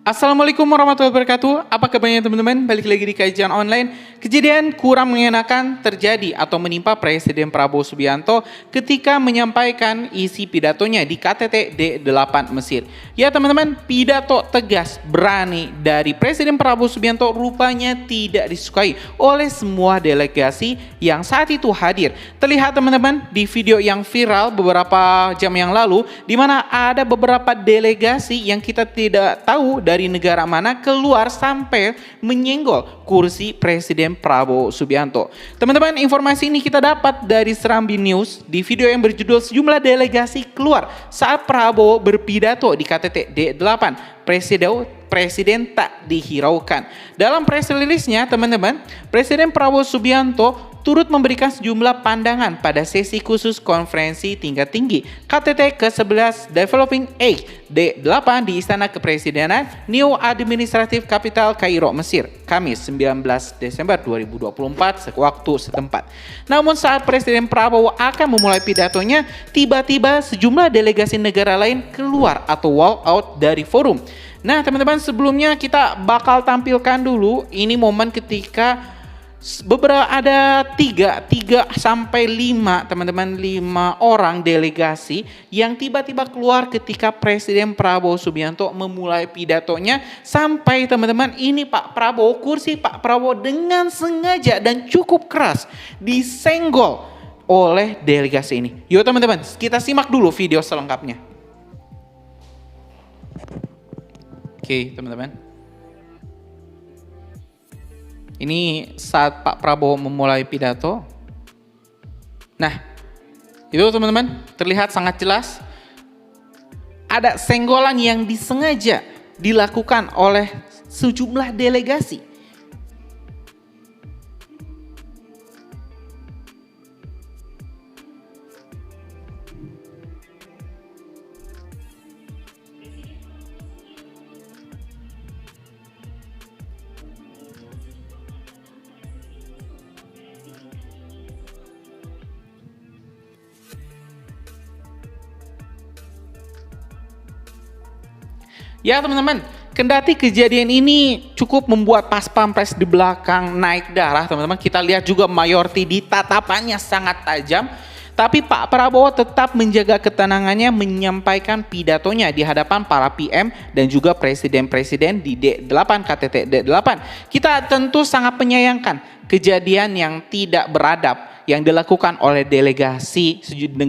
Assalamualaikum warahmatullahi wabarakatuh. Apa kabarnya teman-teman? Balik lagi di kajian online. Kejadian kurang mengenakan terjadi atau menimpa Presiden Prabowo Subianto ketika menyampaikan isi pidatonya di KTT D8 Mesir. Ya teman-teman, pidato tegas, berani dari Presiden Prabowo Subianto rupanya tidak disukai oleh semua delegasi yang saat itu hadir. Terlihat teman-teman di video yang viral beberapa jam yang lalu, di mana ada beberapa delegasi yang kita tidak tahu dari negara mana keluar sampai menyenggol kursi Presiden Prabowo Subianto. Teman-teman, informasi ini kita dapat dari Serambi News di video yang berjudul sejumlah delegasi keluar saat Prabowo berpidato di KTT D8. Presiden tak dihiraukan. Dalam press release-nya teman-teman, Presiden Prabowo Subianto turut memberikan sejumlah pandangan pada sesi khusus konferensi tingkat tinggi KTT ke-11 Developing Age D8 di Istana Kepresidenan New Administrative Capital Kairo, Mesir, Kamis 19 Desember 2024 waktu setempat. Namun saat Presiden Prabowo akan memulai pidatonya, tiba-tiba sejumlah delegasi negara lain keluar atau walk out dari forum. Nah teman-teman, sebelumnya kita bakal tampilkan dulu ini momen ketika beberapa ada 3 sampai 5 teman-teman, 5 orang delegasi yang tiba-tiba keluar ketika Presiden Prabowo Subianto memulai pidatonya, sampai teman-teman ini kursi Pak Prabowo dengan sengaja dan cukup keras disenggol oleh delegasi ini. Yuk teman-teman, kita simak dulu video selengkapnya. Oke teman-teman, ini saat Pak Prabowo memulai pidato. Nah, itu teman-teman terlihat sangat jelas ada senggolan yang disengaja dilakukan oleh sejumlah delegasi. Ya teman-teman, kendati kejadian ini cukup membuat pas pampres di belakang naik darah teman-teman, kita lihat juga Mayorti di tatapannya sangat tajam, tapi Pak Prabowo tetap menjaga ketenangannya menyampaikan pidatonya di hadapan para PM dan juga presiden-presiden di D8 KTT D8. Kita tentu sangat menyayangkan kejadian yang tidak beradab yang dilakukan oleh delegasi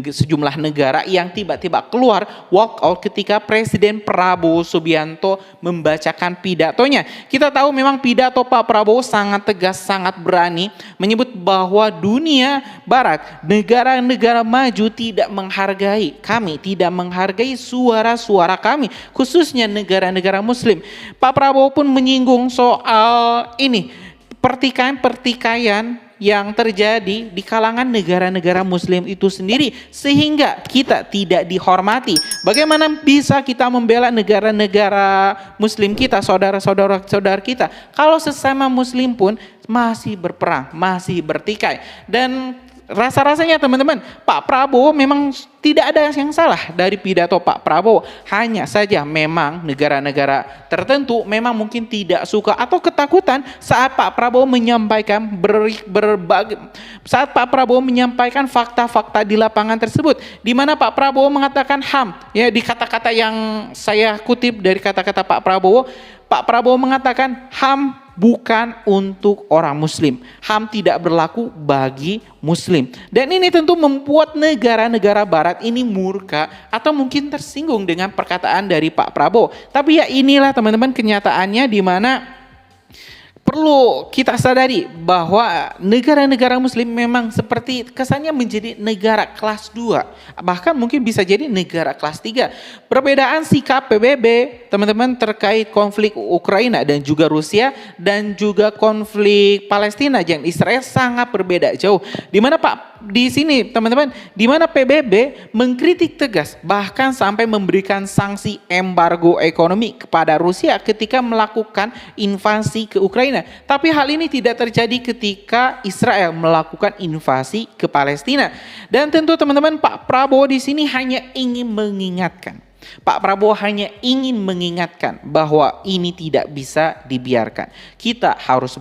sejumlah negara yang tiba-tiba keluar walk out ketika Presiden Prabowo Subianto membacakan pidatonya. Kita tahu memang pidato Pak Prabowo sangat tegas, sangat berani, menyebut bahwa dunia barat, negara-negara maju tidak menghargai kami, tidak menghargai suara-suara kami, khususnya negara-negara muslim. Pak Prabowo pun menyinggung soal ini, pertikaian yang terjadi di kalangan negara-negara muslim itu sendiri, sehingga kita tidak dihormati. Bagaimana bisa kita membela negara-negara muslim kita, saudara-saudara kita, kalau sesama muslim pun masih berperang, masih bertikai. Dan rasa-rasanya teman-teman, Pak Prabowo memang tidak ada yang salah dari pidato Pak Prabowo. Hanya saja memang negara-negara tertentu memang mungkin tidak suka atau ketakutan saat Pak Prabowo menyampaikan saat Pak Prabowo menyampaikan fakta-fakta di lapangan tersebut, di mana Pak Prabowo mengatakan HAM, ya, di kata-kata yang saya kutip dari kata-kata Pak Prabowo mengatakan HAM bukan untuk orang muslim. HAM tidak berlaku bagi muslim. Dan ini tentu membuat negara-negara barat ini murka atau mungkin tersinggung dengan perkataan dari Pak Prabowo. Tapi ya inilah teman-teman kenyataannya, di mana perlu kita sadari bahwa negara-negara muslim memang seperti kesannya menjadi negara kelas 2, bahkan mungkin bisa jadi negara kelas 3. Perbedaan sikap PBB teman-teman terkait konflik Ukraina dan juga Rusia dan juga konflik Palestina dan Israel sangat berbeda jauh. Di mana di sini teman-teman, di mana PBB mengkritik tegas bahkan sampai memberikan sanksi embargo ekonomi kepada Rusia ketika melakukan invasi ke Ukraina. Tapi hal ini tidak terjadi ketika Israel melakukan invasi ke Palestina. Dan tentu teman-teman, Pak Prabowo di sini hanya ingin mengingatkan Pak Prabowo hanya ingin mengingatkan bahwa ini tidak bisa dibiarkan. Kita harus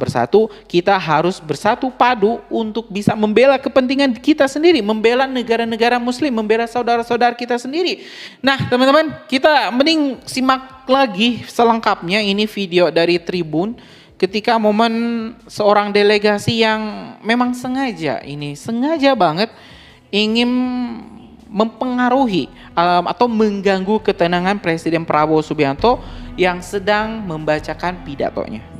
bersatu padu untuk bisa membela kepentingan kita sendiri, membela negara-negara muslim, membela saudara-saudara kita sendiri. Nah teman-teman, kita mending simak lagi selengkapnya ini video dari Tribun ketika momen seorang delegasi yang memang sengaja banget ingin mempengaruhi atau mengganggu ketenangan Presiden Prabowo Subianto yang sedang membacakan pidatonya.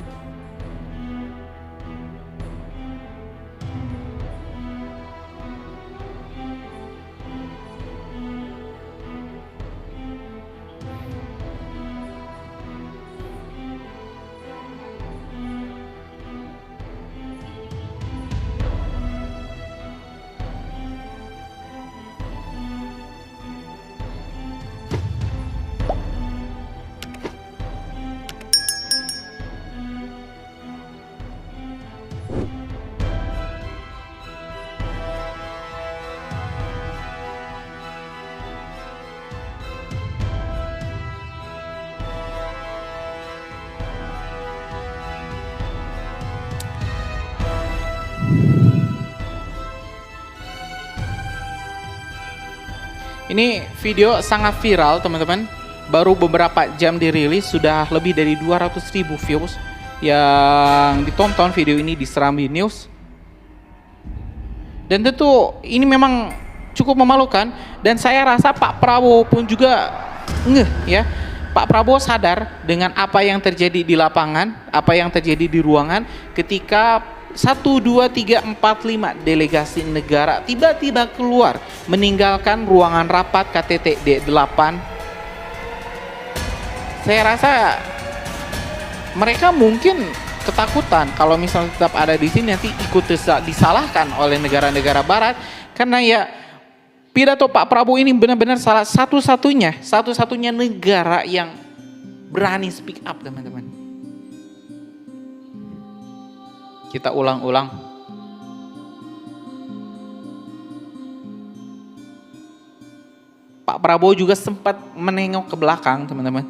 Ini video sangat viral teman-teman. Baru beberapa jam dirilis sudah lebih dari 200.000 views yang ditonton video ini di Serambi News. Dan tentu ini memang cukup memalukan dan saya rasa Pak Prabowo pun juga ya. Pak Prabowo sadar dengan apa yang terjadi di lapangan, apa yang terjadi di ruangan ketika 1, 2, 3, 4, 5 delegasi negara tiba-tiba keluar meninggalkan ruangan rapat KTT D8. Saya rasa mereka mungkin ketakutan kalau misalnya tetap ada di sini nanti ikut disalahkan oleh negara-negara barat, karena ya pidato Pak Prabowo ini benar-benar salah satu-satunya negara yang berani speak up teman-teman. Kita ulang-ulang. Pak Prabowo juga sempat menengok ke belakang, teman-teman.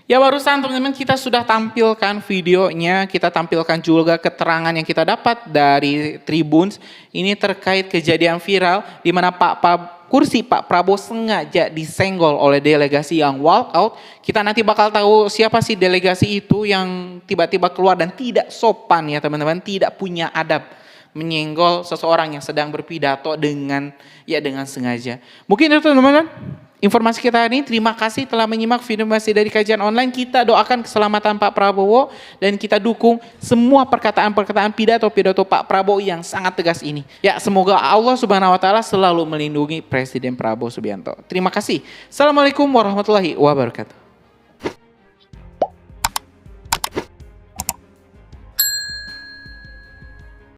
Ya barusan teman-teman kita sudah tampilkan videonya, kita tampilkan juga keterangan yang kita dapat dari Tribun. Ini terkait kejadian viral di mana kursi Pak Prabowo sengaja disenggol oleh delegasi yang walk out. Kita nanti bakal tahu siapa sih delegasi itu yang tiba-tiba keluar dan tidak sopan ya teman-teman, tidak punya adab, menyenggol seseorang yang sedang berpidato dengan sengaja. Mungkin itu teman-teman informasi kita ini. Terima kasih telah menyimak video masih dari kajian online. Kita doakan keselamatan Pak Prabowo dan kita dukung semua perkataan-perkataan pidato Pak Prabowo yang sangat tegas ini. Ya, semoga Allah Subhanahu wa taala selalu melindungi Presiden Prabowo Subianto. Terima kasih. Assalamualaikum warahmatullahi wabarakatuh.